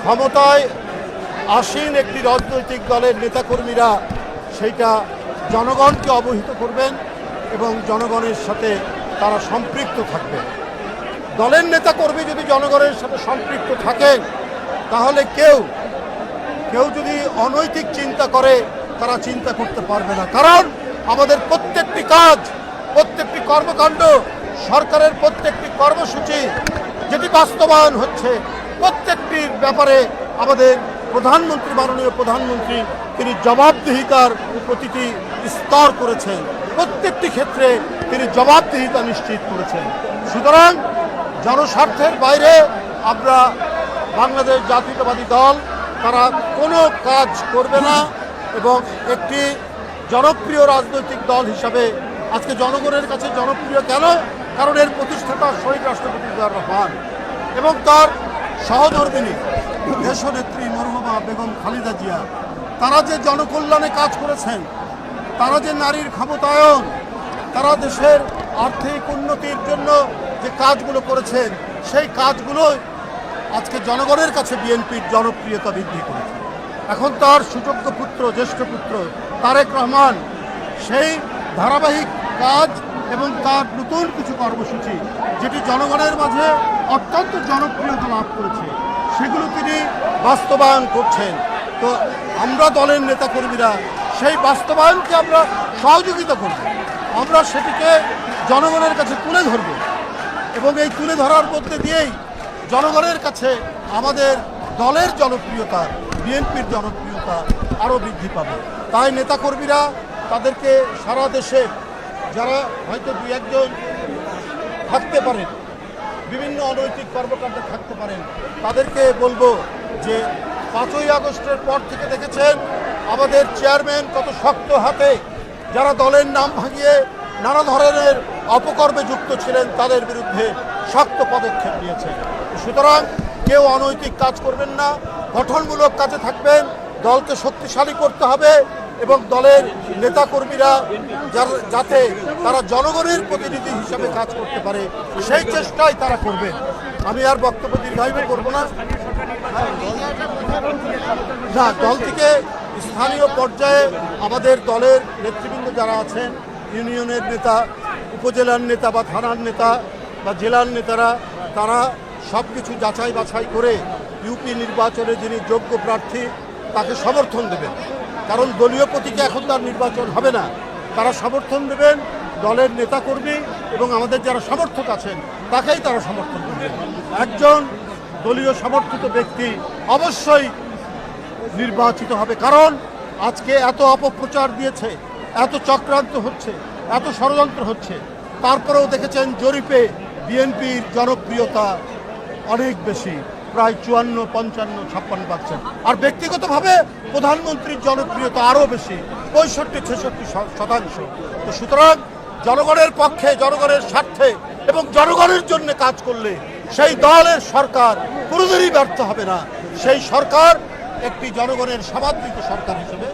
ক্ষমতায় আসীন একটি রাজনৈতিক দলের নেতাকর্মীরা সেইটা জনগণকে অবহিত করবেন এবং জনগণের সাথে তারা সম্পৃক্ত থাকবেন। দলের নেতাকর্মী যদি জনগণের সাথে সম্পৃক্ত থাকেন তাহলে কেউ যদি অনৈতিক চিন্তা করে তারা চিন্তা করতে পারবে না। কারণ আমাদের প্রত্যেকটি কাজ, প্রত্যেকটি কর্মকাণ্ড, সরকারের প্রত্যেকটি কর্মসূচি যেটি বাস্তবায়ন হচ্ছে, প্রত্যেকটির ব্যাপারে আমাদের প্রধানমন্ত্রী, মাননীয় প্রধানমন্ত্রী তিনি জবাবদিহিতার প্রতিটি স্তর করেছেন, প্রত্যেকটি ক্ষেত্রে তিনি জবাবদিহিতা নিশ্চিত করেছেন। সুতরাং জনস্বার্থের বাইরে আমরা বাংলাদেশ জাতীয়তাবাদী দল তারা কোনো কাজ করবে না এবং একটি জনপ্রিয় রাজনৈতিক দল হিসাবে আজকে জনগণের কাছে জনপ্রিয় কেন? কারণ এর প্রতিষ্ঠাতা শহীদ রাষ্ট্রপতি জিয়াউর রহমান এবং তার সহধর্মিণী দেশনেত্রী মরহুমা বেগম খালেদা জিয়া, তারা যে জনকল্যাণে কাজ করেছেন, তারা যে নারীর ক্ষমতায়ন, তারা দেশের আর্থিক উন্নতির জন্য যে কাজগুলো করেছেন, সেই কাজগুলো আজকে জনগণের কাছে বিএনপির জনপ্রিয়তা বৃদ্ধি করেছে। এখন তার সুযোগ্য পুত্র, জ্যেষ্ঠ পুত্র তারেক রহমান সেই ধারাবাহিক কাজ এবং তার নতুন কিছু কর্মসূচি যেটি জনগণের মাঝে অত্যন্ত জনপ্রিয়তা লাভ করেছে, সেগুলো তিনি বাস্তবায়ন করছেন। তো আমরা দলের নেতাকর্মীরা সেই বাস্তবায়নকে আমরা সহযোগিতা করব, আমরা সেটিকে জনগণের কাছে তুলে ধরব এবং এই তুলে ধরার মধ্যে দিয়েই জনগণের কাছে আমাদের দলের জনপ্রিয়তা, বিএনপির জনপ্রিয়তা আরও বৃদ্ধি পাবে। তাই নেতাকর্মীরা তাদেরকে সারা দেশে যারা হয়তো দু একজন থাকতে পারেন, বিভিন্ন অনৈতিক কর্মকাণ্ডে থাকতে পারেন, তাদেরকে বলবো যে 5ই আগস্টের পর থেকে দেখেছেন আমাদের চেয়ারম্যান কত শক্ত হাতে যারা দলের নাম ভাঙিয়ে নানা ধরনের অপকর্মে যুক্ত ছিলেন তাদের বিরুদ্ধে শক্ত পদক্ষেপ নিয়েছেন। সুতরাং কেউ অনৈতিক কাজ করবেন না, গঠনমূলক কাজে থাকবেন, দলকে শক্তিশালী করতে হবে এবং দলের নেতাকর্মীরা যাতে তারা জনগণের প্রতিনিধি হিসাবে কাজ করতে পারে সেই চেষ্টাই তারা করবেন। আমি আর বক্তব্য দীর্ঘায়িত করব না। দল থেকে স্থানীয় পর্যায়ে আমাদের দলের নেতৃবৃন্দ যারা আছেন, ইউনিয়নের নেতা, উপজেলার নেতা বা থানার নেতা বা জেলার নেতারা, তারা সব কিছু যাচাই বাছাই করে ইউপি নির্বাচনে যিনি যোগ্য প্রার্থী তাকে সমর্থন দেবেন। কারণ দলীয় প্রতীকে এখন তার নির্বাচন হবে না, তারা সমর্থন দেবেন দলের নেতাকর্মী এবং আমাদের যারা সমর্থক আছেন তাকেই তারা সমর্থন করবেন। একজন দলীয় সমর্থিত ব্যক্তি অবশ্যই নির্বাচিত হবে, কারণ আজকে এত অপপ্রচার দিয়েছে, এত চক্রান্ত হচ্ছে, এত ষড়যন্ত্র হচ্ছে, তারপরেও দেখেছেন জরিপে বিএনপির জনপ্রিয়তা অনেক বেশি, প্রায় 54, 55, 56%। আর ব্যক্তিগতভাবে প্রধানমন্ত্রীর জনপ্রিয়তা আরও বেশি, 65-66%। তো সুতরাং জনগণের পক্ষে, জনগণের স্বার্থে এবং জনগণের জন্য কাজ করলে সেই দলের সরকার কোনোদিনই ব্যর্থ হবে না। সেই সরকার একটি জনগণের সমাদৃত সরকার হিসেবে